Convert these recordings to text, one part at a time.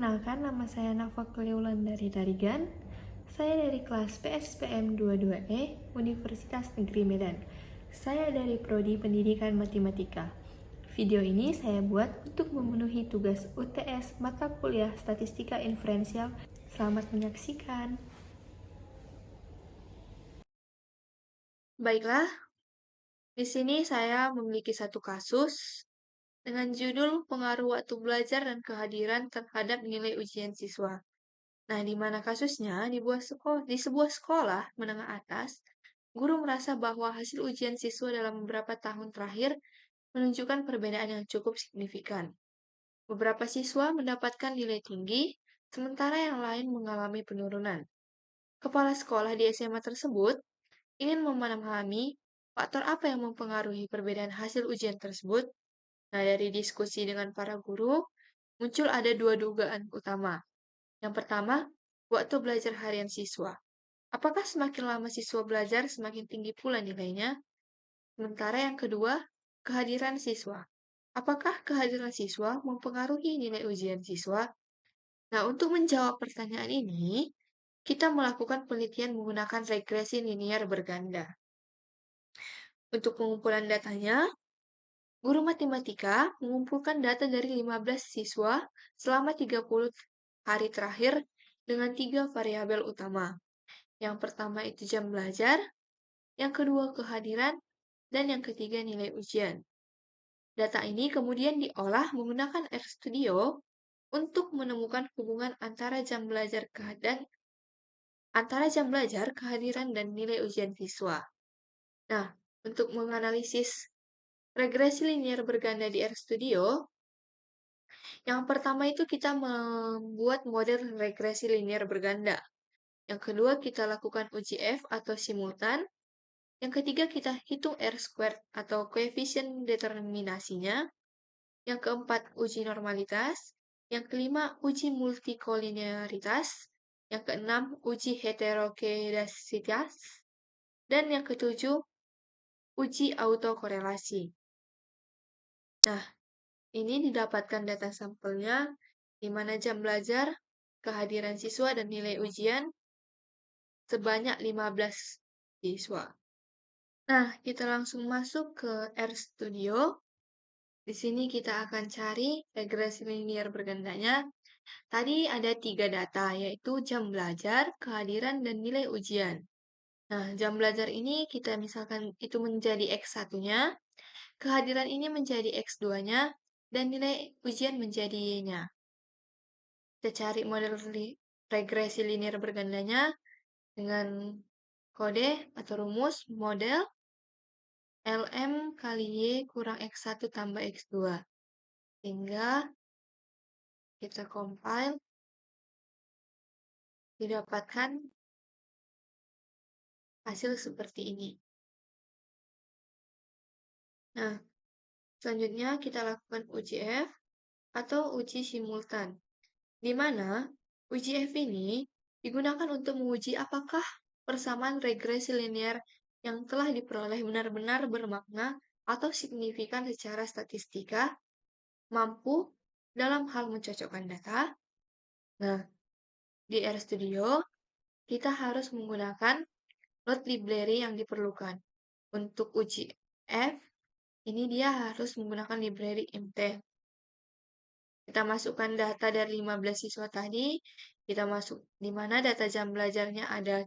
Perkenalkan, nama saya Nafa Kliulandari Tarigan. Saya dari kelas PSPM 22E, Universitas Negeri Medan. Saya dari Prodi Pendidikan Matematika. Video ini saya buat untuk memenuhi tugas UTS mata kuliah Statistika Inferensial. Selamat menyaksikan. Baiklah, di sini saya memiliki satu kasus dengan judul pengaruh waktu belajar dan kehadiran terhadap nilai ujian siswa. Nah, di mana kasusnya di sebuah sekolah menengah atas, guru merasa bahwa hasil ujian siswa dalam beberapa tahun terakhir menunjukkan perbedaan yang cukup signifikan. Beberapa siswa mendapatkan nilai tinggi, sementara yang lain mengalami penurunan. Kepala sekolah di SMA tersebut ingin memahami faktor apa yang mempengaruhi perbedaan hasil ujian tersebut. Nah, dari diskusi dengan para guru, muncul ada dua dugaan utama. Yang pertama, waktu belajar harian siswa. Apakah semakin lama siswa belajar, semakin tinggi pula nilainya? Sementara yang kedua, kehadiran siswa. Apakah kehadiran siswa mempengaruhi nilai ujian siswa? Nah, untuk menjawab pertanyaan ini, kita melakukan penelitian menggunakan regresi linier berganda. Untuk pengumpulan datanya, guru matematika mengumpulkan data dari 15 siswa selama 30 hari terakhir dengan 3 variabel utama. Yang pertama itu jam belajar, yang kedua kehadiran, dan yang ketiga nilai ujian. Data ini kemudian diolah menggunakan RStudio untuk menemukan hubungan antara jam belajar, kehadiran, dan nilai ujian siswa. Nah, untuk menganalisis regresi linier berganda di RStudio, yang pertama itu kita membuat model regresi linier berganda. Yang kedua, kita lakukan uji F atau simultan. Yang ketiga, kita hitung R-squared atau koefisien determinasinya. Yang keempat, uji normalitas. Yang kelima, uji multikolinearitas. Yang keenam, uji heterokedasitas. Dan yang ketujuh, uji autokorelasi. Nah, ini didapatkan data sampelnya, di mana jam belajar, kehadiran siswa, dan nilai ujian sebanyak 15 siswa. Nah, kita langsung masuk ke RStudio. Di sini kita akan cari regresi linier bergandanya. Tadi ada 3 data, yaitu jam belajar, kehadiran, dan nilai ujian. Nah, jam belajar ini kita misalkan itu menjadi X1-nya, kehadiran ini menjadi X2-nya, dan nilai ujian menjadi Y-nya. Kita cari model regresi linier bergandanya dengan kode atau rumus model LM kali Y kurang X1 tambah X2. Sehingga kita compile, didapatkan hasil seperti ini. Nah, selanjutnya kita lakukan uji F atau uji simultan, di mana uji F ini digunakan untuk menguji apakah persamaan regresi linier yang telah diperoleh benar-benar bermakna atau signifikan secara statistika, mampu dalam hal mencocokkan data. Nah, di RStudio, kita harus menggunakan load library yang diperlukan. Untuk uji F, ini dia harus menggunakan library Imteh. Kita masukkan data dari 15 siswa tadi, kita masuk di mana data jam belajarnya ada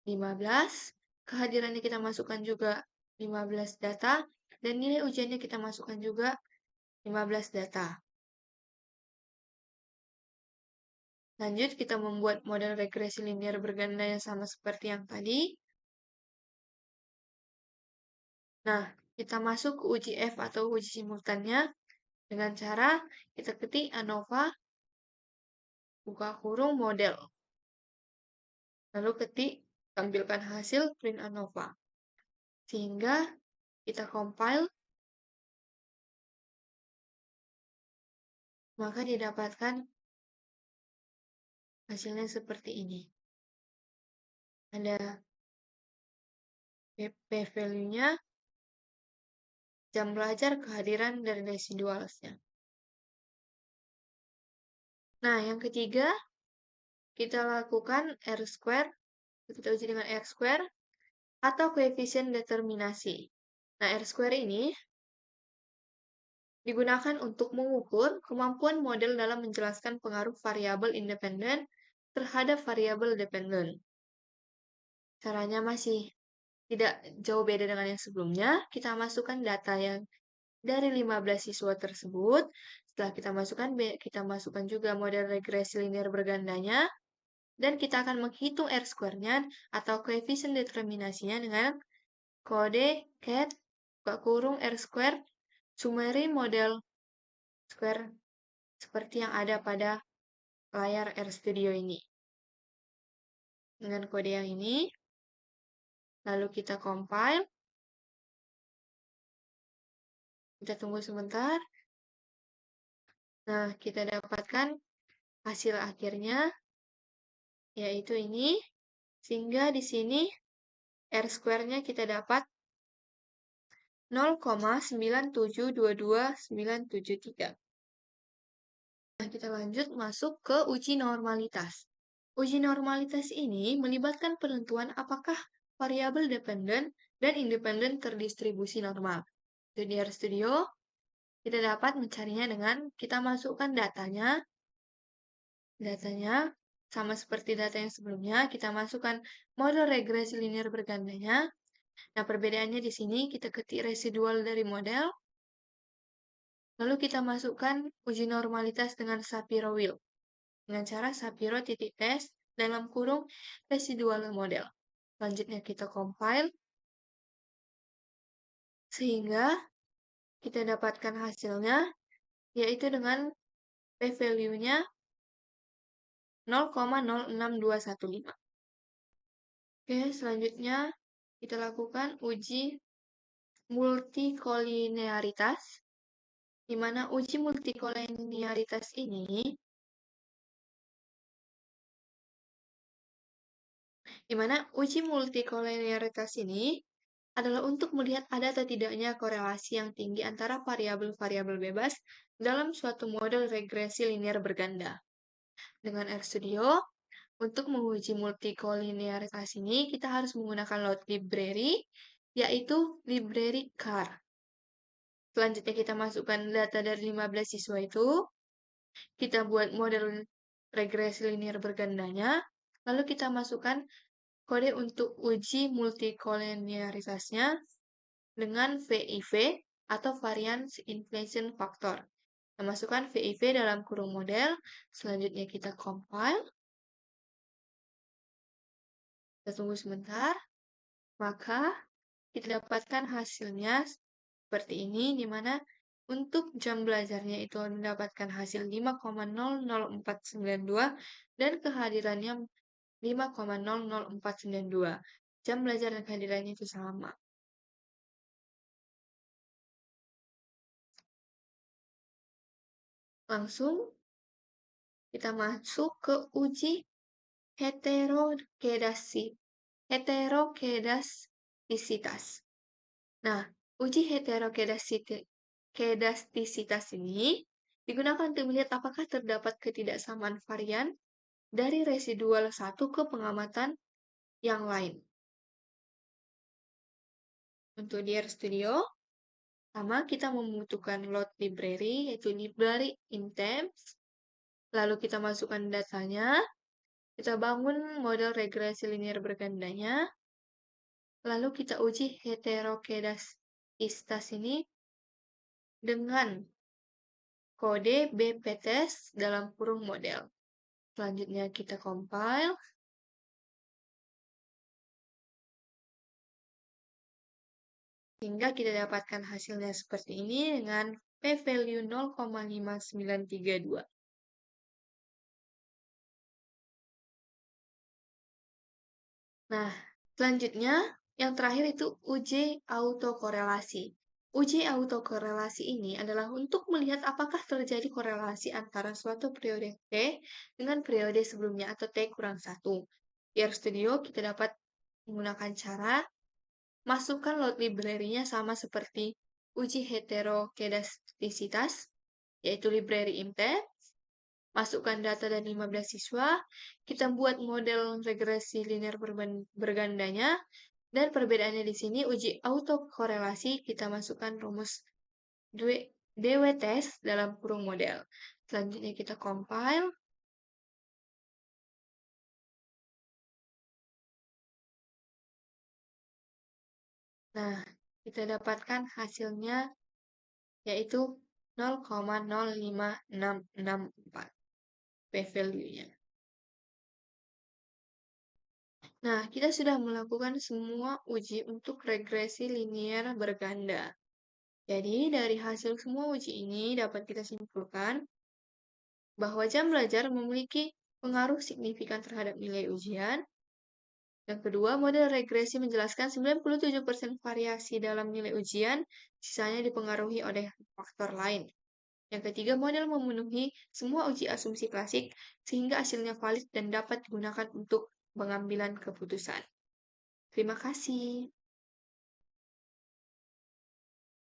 15, kehadirannya kita masukkan juga 15 data, dan nilai ujiannya kita masukkan juga 15 data. Lanjut, kita membuat model regresi linier berganda yang sama seperti yang tadi. Nah, kita masuk ke uji F atau uji simultannya dengan cara kita ketik ANOVA, buka kurung model. Lalu ketik, tampilkan hasil print ANOVA. Sehingga kita compile, maka didapatkan hasilnya seperti ini. Ada p-value-nya, jam belajar, kehadiran, dan residualsnya. Nah, yang ketiga, kita lakukan R-square, kita uji dengan R-square, atau koefisien determinasi. Nah, R-square ini digunakan untuk mengukur kemampuan model dalam menjelaskan pengaruh variabel independen terhadap variabel dependen. Caranya masih tidak jauh beda dengan yang sebelumnya. Kita masukkan data yang dari 15 siswa tersebut. Setelah kita masukkan juga model regresi linear bergandanya, dan kita akan menghitung R-square-nya atau koefisien determinasinya dengan kode cat buka kurung R-square summary model square seperti yang ada pada layar RStudio ini. Dengan kode yang ini, lalu kita compile. Kita tunggu sebentar. Nah, kita dapatkan hasil akhirnya, yaitu ini. Sehingga di sini R-square-nya kita dapat 0,9722973. Nah, kita lanjut masuk ke uji normalitas. Uji normalitas ini melibatkan penentuan apakah variabel dependen dan independen terdistribusi normal. Di RStudio, kita dapat mencarinya dengan kita masukkan datanya. Datanya sama seperti data yang sebelumnya, kita masukkan model regresi linear bergandanya. Nah, perbedaannya di sini kita ketik residual dari model, lalu kita masukkan uji normalitas dengan Shapiro Wheel dengan cara Shapiro titik test dalam kurung residual model. Selanjutnya kita compile sehingga kita dapatkan hasilnya yaitu dengan p-value-nya 0,06215. Oke, selanjutnya kita lakukan uji multikolinearitas, di mana uji multikolinearitas ini adalah untuk melihat ada atau tidaknya korelasi yang tinggi antara variabel-variabel bebas dalam suatu model regresi linear berganda. Dengan RStudio, untuk menguji multikolinearitas ini, kita harus menggunakan load library, yaitu library CAR. Selanjutnya kita masukkan data dari 15 siswa itu, kita buat model regresi linear bergandanya, lalu kita masukkan kode untuk uji multikolinearitasnya dengan VIV atau Variance Inflation Factor. Kita masukkan VIV dalam kurung model, selanjutnya kita compile. Kita tunggu sebentar, maka kita dapatkan hasilnya seperti ini, di mana untuk jam belajarnya itu mendapatkan hasil 5,00492 dan kehadirannya 5,00492. Jam belajar dan kehadirannya itu sama. Langsung kita masuk ke uji heterokedastisitas. Nah, uji heterokedastisitas ini digunakan untuk melihat apakah terdapat ketidaksamaan varian dari residual satu ke pengamatan yang lain. Untuk di RStudio, pertama kita membutuhkan load library, yaitu library intems. Lalu kita masukkan datanya, kita bangun model regresi linear bergandanya, lalu kita uji heterokedastisitas ini dengan kode bptest dalam kurung model. Selanjutnya kita compile. Hingga kita dapatkan hasilnya seperti ini dengan p-value 0,5932. Nah, selanjutnya yang terakhir itu uji autokorelasi. Uji autokorelasi ini adalah untuk melihat apakah terjadi korelasi antara suatu periode T dengan periode sebelumnya atau T kurang 1. Di RStudio kita dapat menggunakan cara masukkan load library-nya sama seperti uji heterokedastisitas, yaitu library intems. masukkan data dari 15 siswa, kita buat model regresi linear bergandanya, dan perbedaannya di sini uji autokorelasi, kita masukkan rumus DW test dalam kurung model. Selanjutnya kita compile. Nah, kita dapatkan hasilnya yaitu 0,05664 p-value-nya. Nah, kita sudah melakukan semua uji untuk regresi linear berganda. Jadi, dari hasil semua uji ini dapat kita simpulkan bahwa jam belajar memiliki pengaruh signifikan terhadap nilai ujian. Yang kedua, model regresi menjelaskan 97% variasi dalam nilai ujian, sisanya dipengaruhi oleh faktor lain. Yang ketiga, model memenuhi semua uji asumsi klasik, sehingga hasilnya valid dan dapat digunakan untuk pengambilan keputusan. Terima kasih.